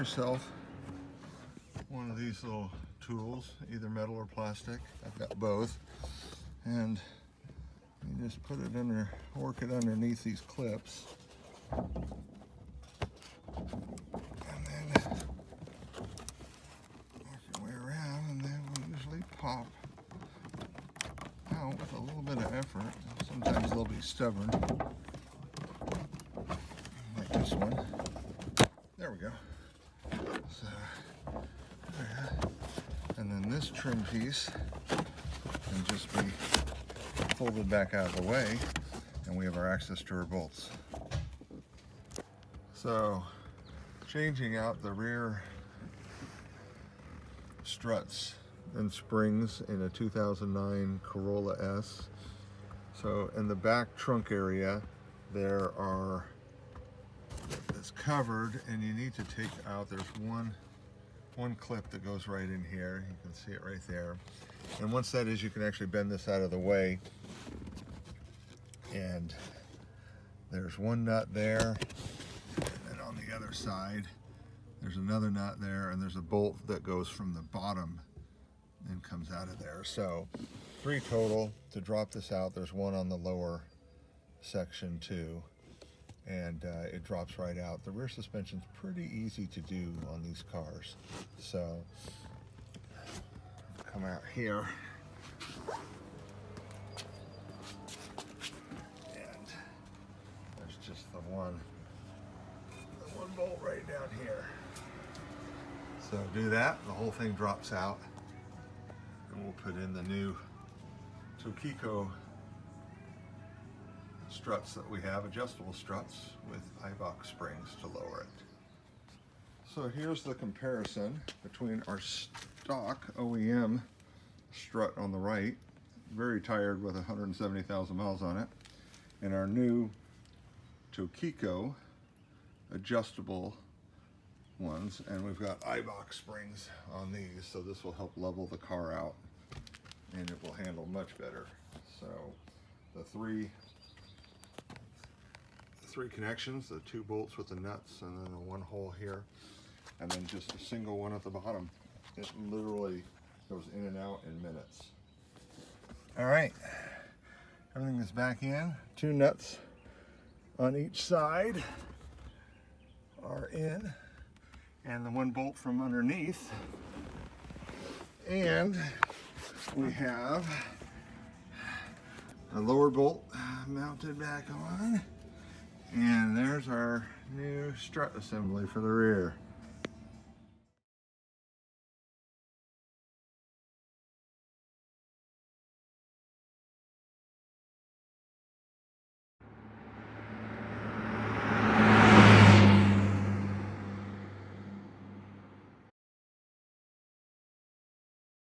yourself one of these little tools, either metal or plastic. I've got both. And you just put it under, work it underneath these clips. And then work your way around, and they will usually pop out with a little bit of effort. Sometimes they'll be stubborn, like this one. There we go. So, yeah. And then this trim piece can just be folded back out of the way, and we have our access to our bolts. So, changing out the rear struts and springs in a 2009 Corolla S. So in the back trunk area, there are, it's covered, and you need to take out, there's one clip that goes right in here. You can see it right there. And once that is, you can actually bend this out of the way. And there's one nut there, and then on the other side, there's another nut there, and there's a bolt that goes from the bottom and comes out of there. So 3 total to drop this out. There's one on the lower section too, and it drops right out. The rear suspension's pretty easy to do on these cars. So come out here, and there's just the one bolt right down here. So do that, the whole thing drops out, and we'll put in the new Tokico struts that we have, adjustable struts with eye box springs to lower it. So here's the comparison between our stock OEM strut on the right, very tired with 170,000 miles on it, and our new Tokico adjustable ones, and we've got eye box springs on these, so this will help level the car out, and it will handle much better. So the three connections, the 2 bolts with the nuts, and then the 1 hole here, and then just a single one at the bottom. It literally goes in and out in minutes. All right, everything is back in. 2 nuts on each side are in, and the 1 bolt from underneath, and we have a lower bolt mounted back on, and there's our new strut assembly for the rear.